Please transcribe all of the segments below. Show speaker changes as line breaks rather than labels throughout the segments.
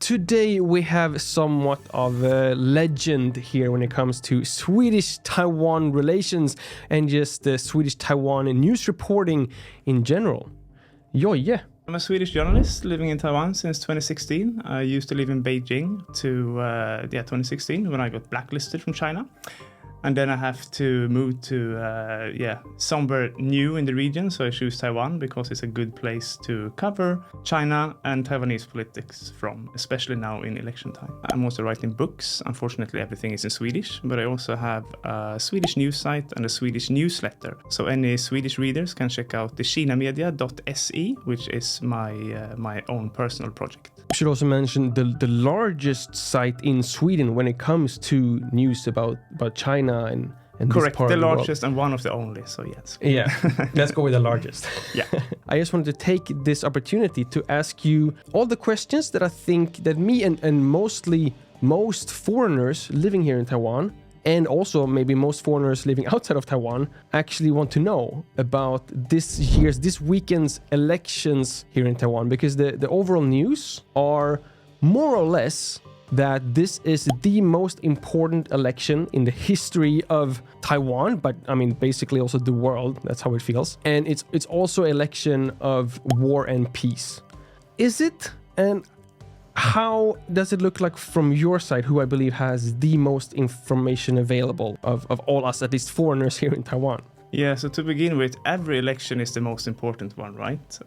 today we have somewhat of a legend here when it comes to Swedish-Taiwan relations and just Swedish-Taiwan news reporting in general. Jojje.
I'm a Swedish journalist living in Taiwan since 2016. I used to live in Beijing to 2016 when I got blacklisted from China. And then I have to move to somewhere new in the region, so I choose Taiwan because it's a good place to cover China and Taiwanese politics from, especially now in election time. I'm also writing books. Unfortunately, everything is in Swedish, but I also have a Swedish news site and a Swedish newsletter. So any Swedish readers can check out the kinamedia.se, which is my own personal project.
I should also mention the largest site in Sweden when it comes to news about China and
correct,
this part
the
of the
largest and one of the only, so yes.
Yeah, let's go with the largest.
Yeah.
I just wanted to take this opportunity to ask you all the questions that I think that me and most foreigners living here in Taiwan, and also maybe most foreigners living outside of Taiwan, actually want to know about this weekend's elections here in Taiwan, because the overall news are more or less that this is the most important election in the history of Taiwan, but I mean basically also the world. That's how it feels. And it's also an election of war and peace. Is it? And how does it look like from your side, who I believe has the most information available of all us, at least foreigners here in Taiwan?
Yeah, so to begin with, every election is the most important one, right?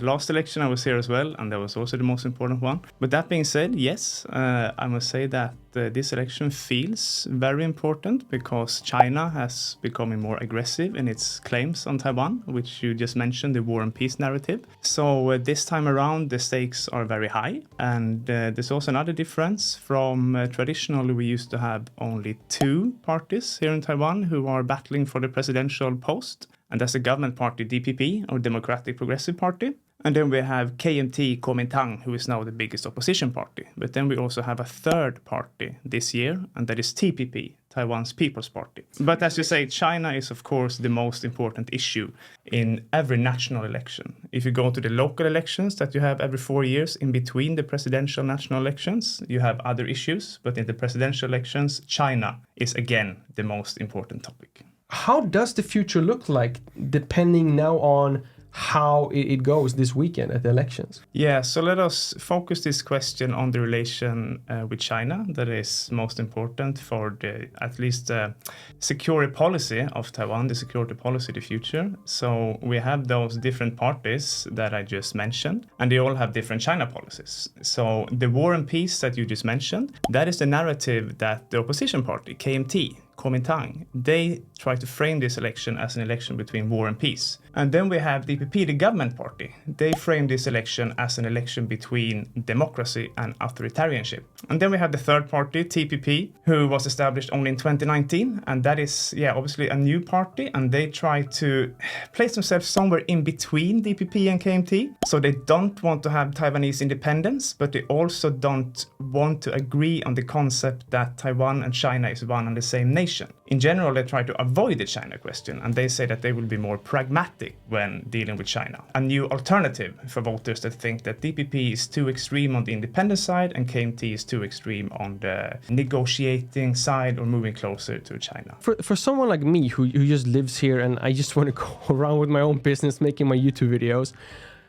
Last election I was here as well, and that was also the most important one. But that being said, yes, I must say that this election feels very important because China has becoming more aggressive in its claims on Taiwan, which you just mentioned, the war and peace narrative. So this time around, the stakes are very high. And there's also another difference from traditionally we used to have only two parties here in Taiwan who are battling for the presidential post, and that's the government party DPP, or Democratic Progressive Party. And then we have KMT Kuomintang, who is now the biggest opposition party. But then we also have a third party this year, and that is TPP, Taiwan's People's Party. But as you say, China is of course the most important issue in every national election. If you go to the local elections that you have every 4 years in between the presidential national elections, you have other issues. But in the presidential elections, China is again the most important topic.
How does the future look like depending now on how it goes this weekend at the elections?
Yeah, so let us focus this question on the relation with China that is most important for at least the security policy of Taiwan, the security policy of the future. So we have those different parties that I just mentioned, and they all have different China policies. So the war and peace that you just mentioned, that is the narrative that the opposition party, KMT, Kuomintang, they try to frame this election as an election between war and peace. And then we have DPP, the government party. They frame this election as an election between democracy and authoritarianship. And then we have the third party, TPP, who was established only in 2019. And that is, obviously a new party. And they try to place themselves somewhere in between DPP and KMT. So they don't want to have Taiwanese independence, but they also don't want to agree on the concept that Taiwan and China is one and the same nation. In general, they try to avoid the China question, and they say that they will be more pragmatic when dealing with China. A new alternative for voters that think that DPP is too extreme on the independent side and KMT is too extreme on the negotiating side or moving closer to China.
For someone like me who just lives here and I just want to go around with my own business, making my YouTube videos,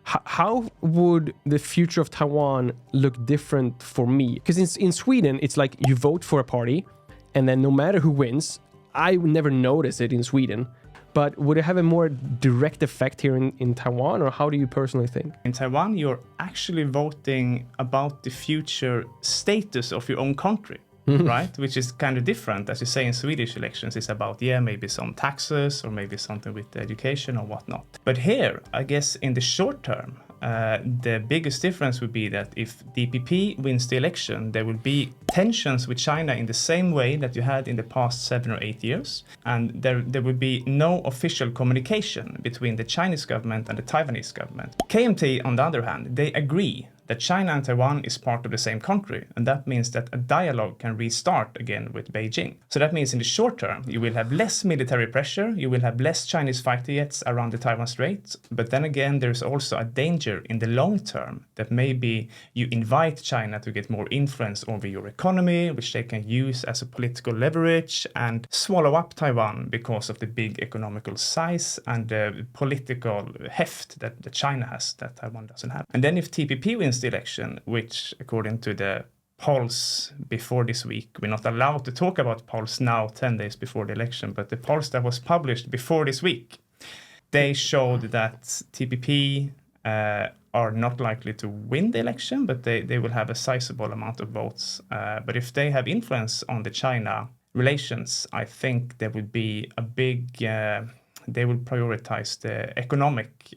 how would the future of Taiwan look different for me? Because in Sweden, it's like you vote for a party, and then no matter who wins, I would never notice it in Sweden. But would it have a more direct effect here in Taiwan, or how do you personally think?
In Taiwan, you're actually voting about the future status of your own country, right? Which is kind of different. As you say, in Swedish elections, it's about, maybe some taxes or maybe something with education or whatnot. But here, I guess in the short term, the biggest difference would be that if DPP wins the election, there will be tensions with China in the same way that you had in the past 7 or 8 years. And there would be no official communication between the Chinese government and the Taiwanese government. KMT, on the other hand, they agree that China and Taiwan is part of the same country, and that means that a dialogue can restart again with Beijing. So that means in the short term, you will have less military pressure, you will have less Chinese fighter jets around the Taiwan Strait, but then again, there's also a danger in the long term that maybe you invite China to get more influence over your economy, which they can use as a political leverage and swallow up Taiwan because of the big economical size and the political heft that China has that Taiwan doesn't have. And then if TPP wins the election, which according to the polls before this week, we're not allowed to talk about polls now 10 days before the election, but the polls that was published before this week, they showed that TPP are not likely to win the election, but they will have a sizable amount of votes. But if they have influence on the China relations, I think there would be a big... they will prioritize the economic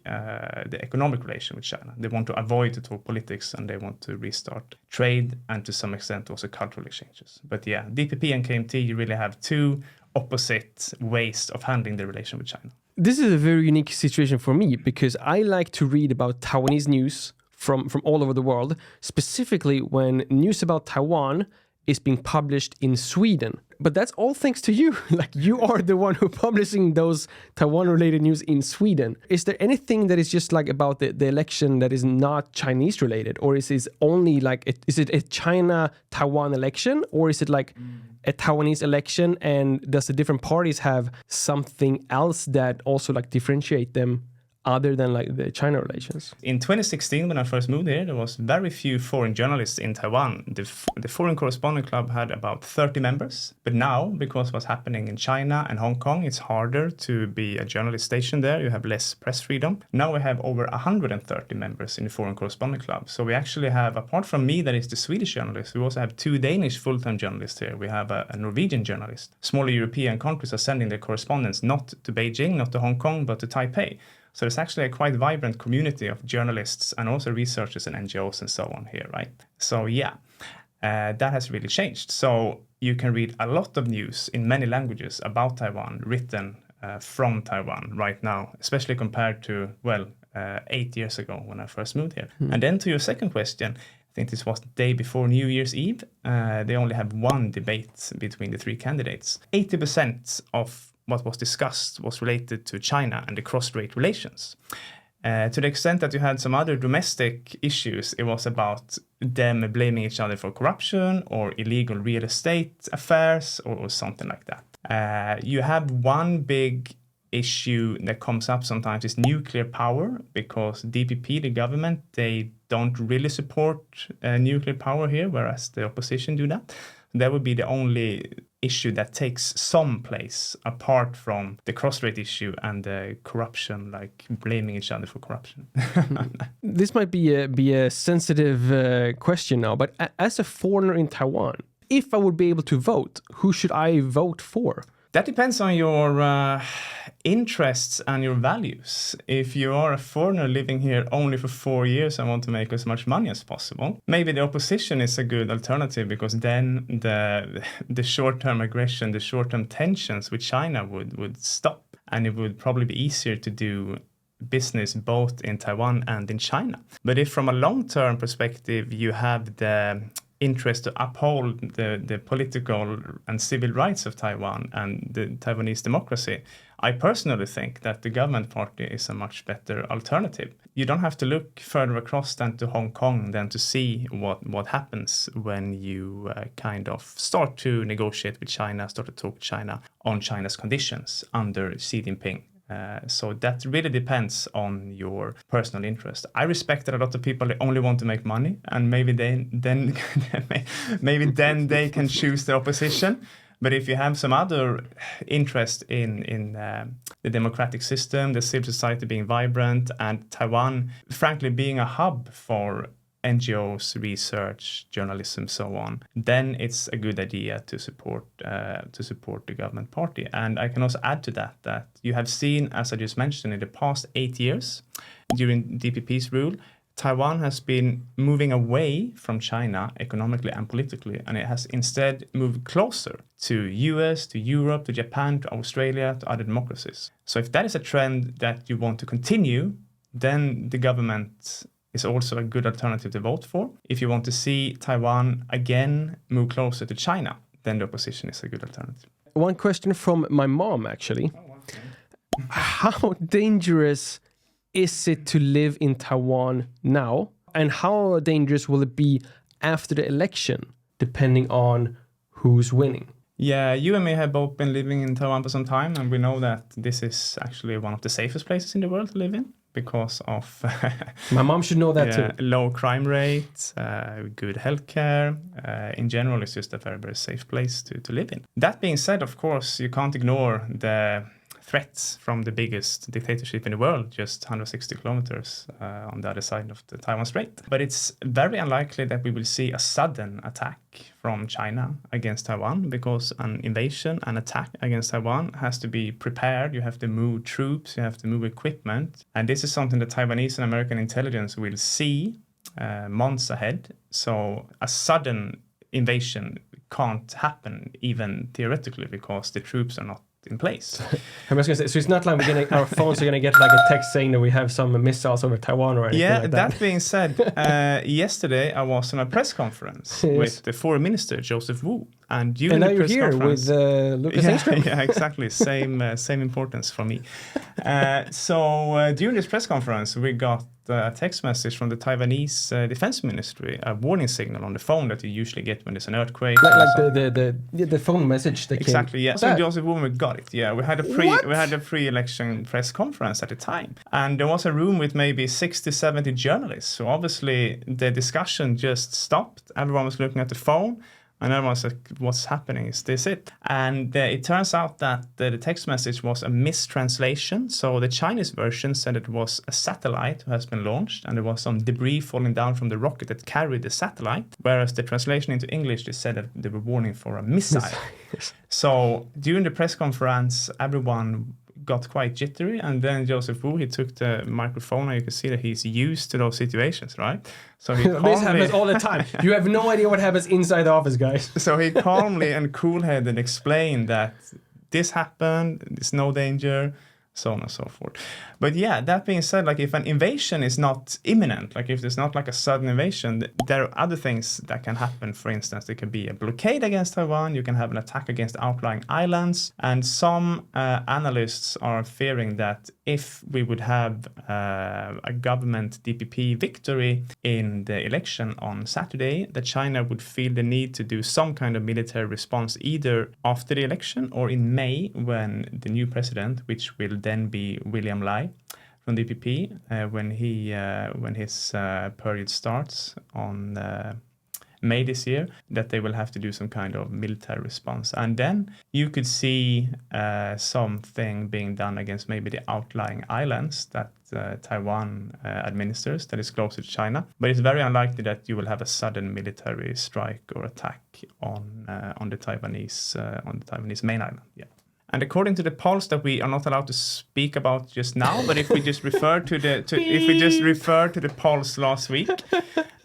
relation with China. They want to avoid to talk politics, and they want to restart trade and to some extent also cultural exchanges. But yeah, DPP and KMT really have two opposite ways of handling the relation with China.
This is a very unique situation for me because I like to read about Taiwanese news from all over the world, specifically when news about Taiwan is being published in Sweden. But that's all thanks to you. Like, you are the one who publishing those Taiwan-related news in Sweden. Is there anything that is just like about the election that is not Chinese-related? Or is it only like, is it a China-Taiwan election? Or is it like a Taiwanese election? And does the different parties have something else that also like differentiate them other than like the China relations?
In 2016, when I first moved here, there was very few foreign journalists in Taiwan. The Foreign Correspondent Club had about 30 members. But now, because of what's happening in China and Hong Kong, it's harder to be a journalist stationed there. You have less press freedom. Now we have over 130 members in the Foreign Correspondent Club. So we actually have, apart from me, that is the Swedish journalist, we also have 2 Danish full-time journalists here. We have a Norwegian journalist. Smaller European countries are sending their correspondents not to Beijing, not to Hong Kong, but to Taipei. So there's actually a quite vibrant community of journalists and also researchers and NGOs and so on here, right? So yeah, that has really changed. So you can read a lot of news in many languages about Taiwan written from Taiwan right now, especially compared to, 8 years ago when I first moved here. And then to your second question, I think this was the day before New Year's Eve. They only have one debate between the 3 candidates. 80% of what was discussed was related to China and the cross-strait relations. To the extent that you had some other domestic issues, it was about them blaming each other for corruption or illegal real estate affairs or something like that. You have one big issue that comes up sometimes is nuclear power, because DPP, the government, they don't really support nuclear power here, whereas the opposition do that. That would be the only issue that takes some place apart from the cross-strait issue and the corruption, like blaming each other for corruption.
This might be a sensitive question now, but as a foreigner in Taiwan, if I would be able to vote, who should I vote for?
That depends on your interests and your values. If you are a foreigner living here only for 4 years and want to make as much money as possible, maybe the opposition is a good alternative, because then the short-term aggression, the short-term tensions with China would stop, and it would probably be easier to do business both in Taiwan and in China. But if from a long-term perspective you have the interest to uphold the political and civil rights of Taiwan and the Taiwanese democracy, I personally think that the government party is a much better alternative. You don't have to look further across than to Hong Kong than to see what happens when you kind of start to negotiate with China, start to talk to China on China's conditions under Xi Jinping. So that really depends on your personal interest. I respect that a lot of people only want to make money, and maybe then they can choose the opposition. But if you have some other interest in the democratic system, the civil society being vibrant, and Taiwan, frankly, being a hub for NGOs, research, journalism, so on, then it's a good idea to support the government party. And I can also add to that you have seen, as I just mentioned, in the past 8 years, during DPP's rule, Taiwan has been moving away from China economically and politically, and it has instead moved closer to US, to Europe, to Japan, to Australia, to other democracies. So if that is a trend that you want to continue, then the government is also a good alternative to vote for. If you want to see Taiwan again move closer to China, then the opposition is a good alternative.
One question from my mom, actually. How dangerous is it to live in Taiwan now? And how dangerous will it be after the election, depending on who's winning?
Yeah, you and me have both been living in Taiwan for some time, and we know that this is actually one of the safest places in the world to live in because of
My mom should know that too.
Low crime rate, good healthcare. In general, it's just a very, very safe place to live in. That being said, of course, you can't ignore the threats from the biggest dictatorship in the world, just 160 kilometers on the other side of the Taiwan Strait. But it's very unlikely that we will see a sudden attack from China against Taiwan, because an invasion, an attack against Taiwan has to be prepared. You have to move troops, you have to move equipment. And this is something that Taiwanese and American intelligence will see months ahead. So a sudden invasion can't happen even theoretically because the troops are not in place.
I was going to say, so it's not like our phones are going to get like a text saying that we have some missiles over Taiwan or anything like that.
That being said, yesterday I was on a press conference with the foreign minister, Joseph Wu. And
now you're here with Lukas Engström.
Yeah, exactly. Same importance for me. So during this press conference, we got a text message from the Taiwanese defense ministry, a warning signal on the phone that you usually get when there's an earthquake.
Like the phone message that
exactly,
came.
Yeah. So Joseph Wu got it. Yeah, we had a pre-election press conference at the time, and there was a room with maybe 60, 70 journalists. So obviously the discussion just stopped. Everyone was looking at the phone. And everyone was like, what's happening? Is this it? And it turns out that the text message was a mistranslation. So the Chinese version said it was a satellite who has been launched, and there was some debris falling down from the rocket that carried the satellite. Whereas the translation into English, they said that they were warning for a missile.
Yes.
So during the press conference, everyone got quite jittery, and then Joseph Wu, he took the microphone, and you can see that he's used to those situations, right? So he calmly,
this happens all the time. You have no idea what happens inside the office, guys.
So he calmly and cool-headed explained that this happened, there's no danger, so on and so forth. But yeah, that being said, like if an invasion is not imminent, like if there's not like a sudden invasion, there are other things that can happen. For instance, there can be a blockade against Taiwan, you can have an attack against outlying islands, and some analysts are fearing that if we would have a government DPP victory in the election on Saturday, that China would feel the need to do some kind of military response either after the election or in May, when the new president, which will then be William Lai from DPP, when his period starts on May this year, that they will have to do some kind of military response. And then you could see something being done against maybe the outlying islands that Taiwan administers, that is closer to China. But it's very unlikely that you will have a sudden military strike or attack on the Taiwanese main island. Yeah. And according to the polls that we are not allowed to speak about just now, but if we just refer to the polls last week,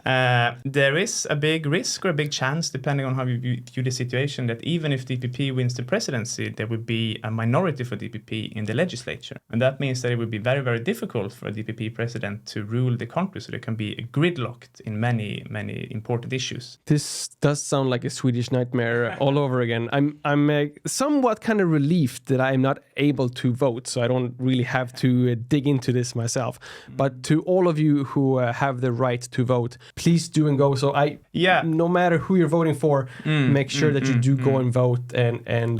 there is a big risk or a big chance, depending on how you view the situation, that even if DPP wins the presidency, there would be a minority for DPP in the legislature. And that means that it would be very, very difficult for a DPP president to rule the country. So there can be gridlocked in many, many important issues.
This does sound like a Swedish nightmare all over again. I'm somewhat kind of relieved that I'm not able to vote, so I don't really have to dig into this myself. But to all of you who have the right to vote, please do and go. So no matter who you're voting for, make sure that you do go and vote and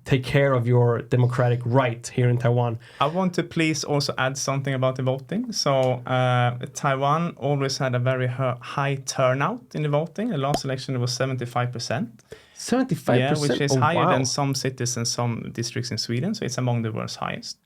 take care of your democratic right here in Taiwan.
I want to please also add something about the voting. So Taiwan always had a very high turnout in the voting. The last election it was 75%.
75%?
Yeah, which is higher than some cities and some districts in Sweden. So it's among the world's highest.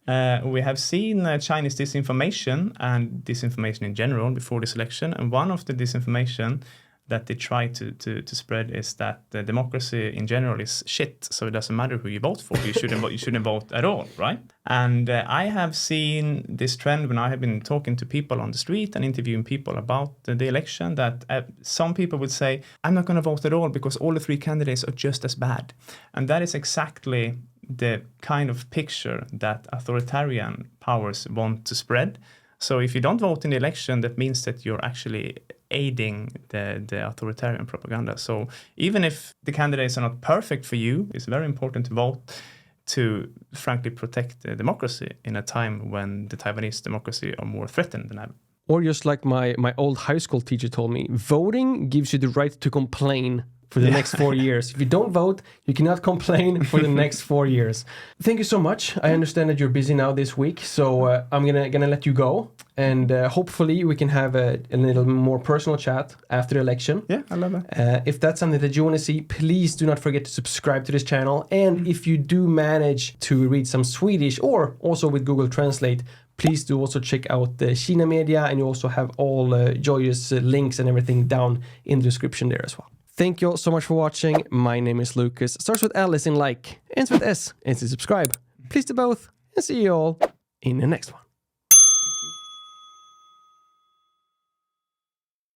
We have seen Chinese disinformation and disinformation in general before this election. And one of the disinformation that they try to spread is that the democracy in general is shit. So it doesn't matter who you vote for. You shouldn't vote at all, right? And I have seen this trend when I have been talking to people on the street and interviewing people about the election, that some people would say, I'm not going to vote at all because all the three candidates are just as bad. And that is exactly the kind of picture that authoritarian powers want to spread. So if you don't vote in the election, that means that you're actually aiding the authoritarian propaganda. So even if the candidates are not perfect for you, it's very important to vote to frankly protect the democracy in a time when the Taiwanese democracy are more threatened than ever.
Or just like my old high school teacher told me, voting gives you the right to complain for the next 4 years. If you don't vote, you cannot complain for the next 4 years. Thank you so much. I understand that you're busy now this week, so I'm gonna let you go. And hopefully we can have a little more personal chat after the election.
Yeah, I love it.
If that's something that you want to see, please do not forget to subscribe to this channel. And if you do manage to read some Swedish or also with Google Translate, please do also check out the Kina Media, and you also have all Jojje's links and everything down in the description there as well. Thank you all so much for watching. My name is Lukas. Starts with L as in like, ends with S as in subscribe. Please do both, and see you all in the next one.